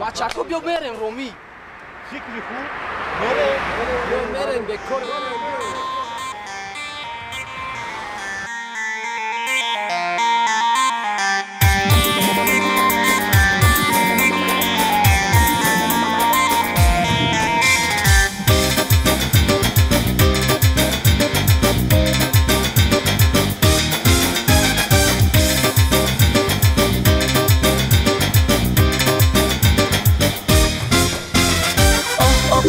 بچه‌ها بیا بریم رومی شکلی خوب بریم به کار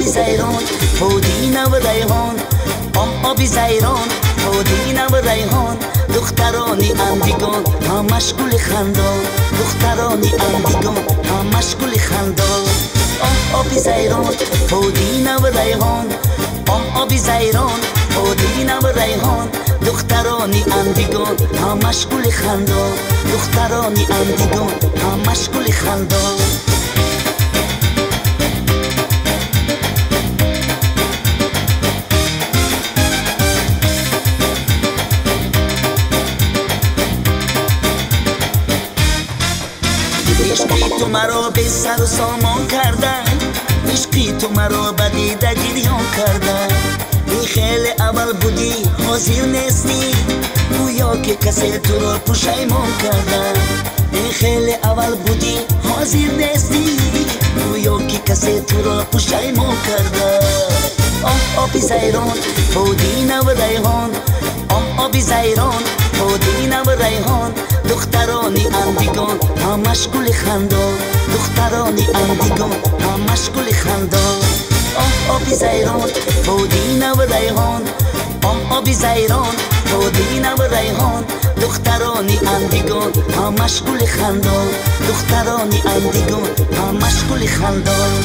زیران پودینه و ریحان آبی زیران پودینه و ریحان دخترانی اندیگان همش گل خندان دخترانی اندیگان همش گل خندان آبی زیران پودینه و ریحان آبی زیران پودینه و ریحان دخترانی اندیگان همش گل خندان دخترانی اندیگان همش گل خندان عشقی تو مرا به سر و سامان کردن عشقی تو مرا به دیده گریان کردن این خیلی اول بودی حاضر نیستی گویا که کسی تو را پشیمان کردن این خیلی اول بودی حاضر نیستی گویا که کسی تو را پشیمان کردن آبی زیران پودینه و ریحان آبی زیران پودینه و ریحان دخترانی اندیگان همش گل خندان دخترانی اندیگان همش گل خندان آبی زیران پودینه و ریحان آبی زیران پودینه و ریحان دخترانی اندیگان همش گل خندان دخترانی اندیگان همش گل خندان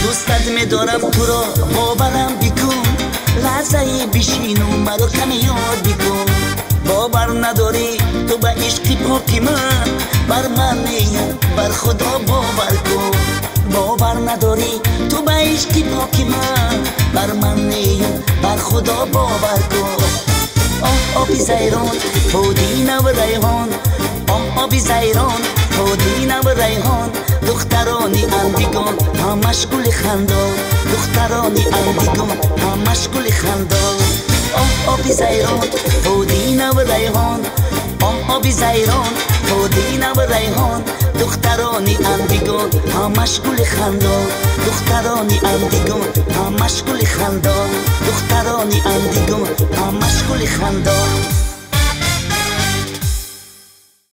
دوستت می‌دارم تو را باورم بکن لحظه‌ای بشین و مرا کمی یاد بکن باور نداری تو به عشق پاک من بر من نیم بر خدا باور کن باور نداری تو به عشق پاک من بر من نیم بر خدا باور کن آبی زیران پودینه و ریحان آبی زیران پودینه و ریحان دخترانی اندیگان همش گل خندان دخترانی اندیگان همش گل خندان آبی زیران پودینه و ریحان آبی زیران پودینه و ریحان دخترانی اندیگان همش گل خندان دخترانی اندیگان همش گل خندان دخترانی اندیگان همش گل خندان